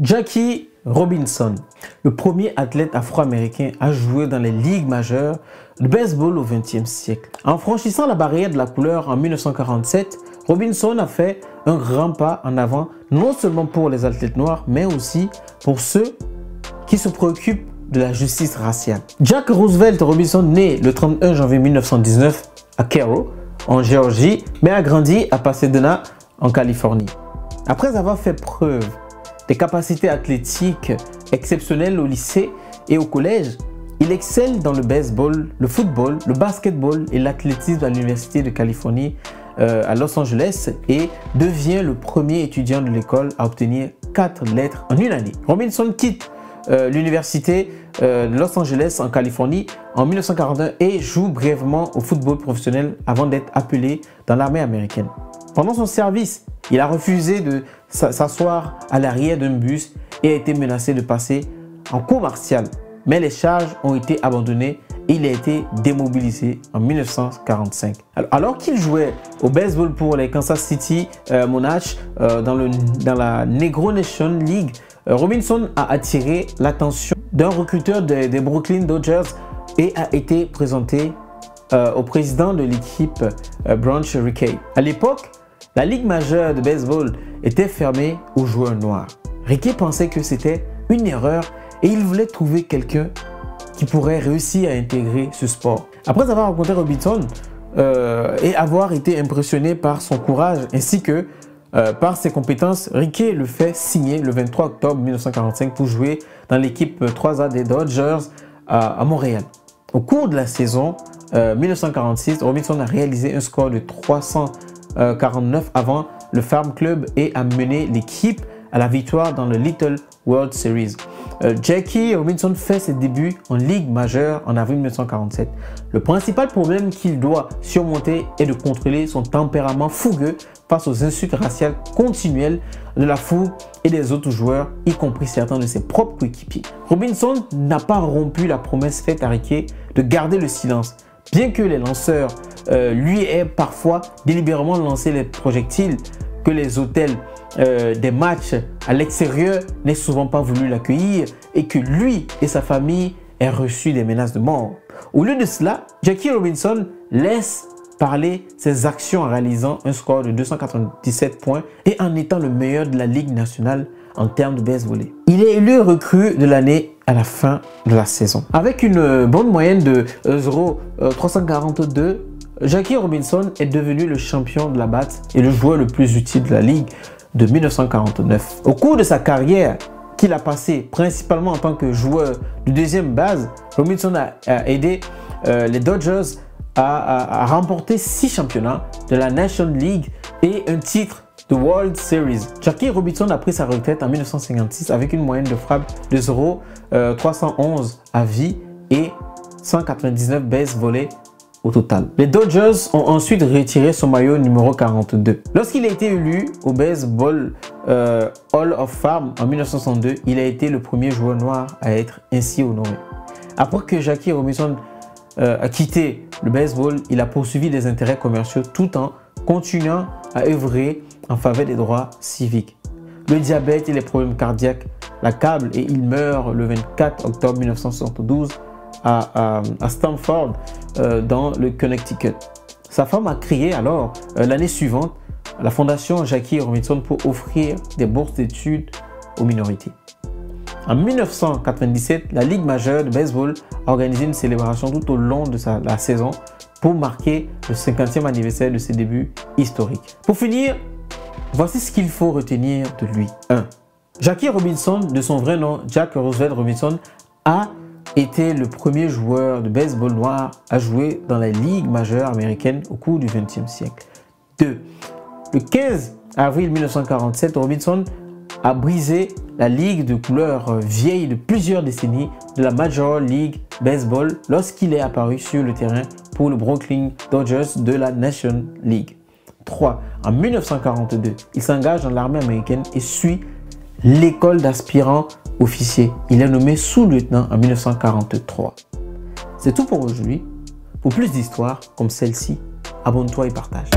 Jackie Robinson, le premier athlète afro-américain à jouer dans les ligues majeures de baseball au XXe siècle. En franchissant la barrière de la couleur en 1947, Robinson a fait un grand pas en avant, non seulement pour les athlètes noirs, mais aussi pour ceux qui se préoccupent de la justice raciale. Jack Roosevelt Robinson, né le 31 janvier 1919 à Cairo, en Géorgie, mais a grandi à Pasadena, en Californie. Après avoir fait preuve des capacités athlétiques exceptionnelles au lycée et au collège, il excelle dans le baseball, le football, le basketball et l'athlétisme à l'Université de Californie à Los Angeles et devient le premier étudiant de l'école à obtenir 4 lettres en une année. Robinson quitte l'Université de Los Angeles en Californie en 1941 et joue brièvement au football professionnel avant d'être appelé dans l'armée américaine. Pendant son service, il a refusé de s'asseoir à l'arrière d'un bus et a été menacé de passer en cour martiale. Mais les charges ont été abandonnées et il a été démobilisé en 1945. Alors qu'il jouait au baseball pour les Kansas City Monarchs dans la Negro Nation League, Robinson a attiré l'attention d'un recruteur des Brooklyn Dodgers et a été présenté au président de l'équipe Branch Rickey. À l'époque, la Ligue majeure de baseball était fermée aux joueurs noirs. Rickey pensait que c'était une erreur et il voulait trouver quelqu'un qui pourrait réussir à intégrer ce sport. Après avoir rencontré Robinson et avoir été impressionné par son courage ainsi que par ses compétences, Rickey le fait signer le 23 octobre 1945 pour jouer dans l'équipe 3A des Dodgers à Montréal. Au cours de la saison 1946, Robinson a réalisé un score de 349 avant le Farm Club et a mené l'équipe à la victoire dans le Little World Series. Jackie Robinson fait ses débuts en Ligue majeure en avril 1947. Le principal problème qu'il doit surmonter est de contrôler son tempérament fougueux face aux insultes raciales continuelles de la foule et des autres joueurs, y compris certains de ses propres coéquipiers. Robinson n'a pas rompu la promesse faite à Rickey de garder le silence. Bien que les lanceurs lui aient parfois délibérément lancé les projectiles, que les hôtels des matchs à l'extérieur n'aient souvent pas voulu l'accueillir et que lui et sa famille aient reçu des menaces de mort. Au lieu de cela, Jackie Robinson laisse parler ses actions en réalisant un score de 297 points et en étant le meilleur de la Ligue nationale en termes de base volée. Il est élu recrue de l'année à la fin de la saison. Avec une bonne moyenne de 0,342, Jackie Robinson est devenu le champion de la batte et le joueur le plus utile de la Ligue de 1949. Au cours de sa carrière, qu'il a passé principalement en tant que joueur de deuxième base, Robinson a aidé les Dodgers à remporter 6 championnats de la National League et un titre de World Series. Jackie Robinson a pris sa retraite en 1956 avec une moyenne de frappe de 0,311 à vie et 199 bases volées au total. Les Dodgers ont ensuite retiré son maillot numéro 42. Lorsqu'il a été élu au Baseball Hall of Fame en 1962, il a été le premier joueur noir à être ainsi honoré. Après que Jackie Robinson a quitté le baseball, il a poursuivi des intérêts commerciaux tout en continuant à œuvrer en faveur des droits civiques. Le diabète et les problèmes cardiaques l'accablent et il meurt le 24 octobre 1972 à Stamford dans le Connecticut. Sa femme a créé alors l'année suivante la fondation Jackie Robinson pour offrir des bourses d'études aux minorités. En 1997, la Ligue majeure de baseball a organisé une célébration tout au long de la saison pour marquer le 50e anniversaire de ses débuts historiques. Pour finir, voici ce qu'il faut retenir de lui. 1. Jackie Robinson, de son vrai nom Jack Roosevelt Robinson, a été le premier joueur de baseball noir à jouer dans la Ligue majeure américaine au cours du XXe siècle. 2. Le 15 avril 1947, Robinson a brisé la ligue de couleur vieille de plusieurs décennies de la Major League Baseball lorsqu'il est apparu sur le terrain pour le Brooklyn Dodgers de la National League. 3. En 1942, il s'engage dans l'armée américaine et suit l'école d'aspirants officiers. Il est nommé sous-lieutenant en 1943. C'est tout pour aujourd'hui. Pour plus d'histoires comme celle-ci, abonne-toi et partage.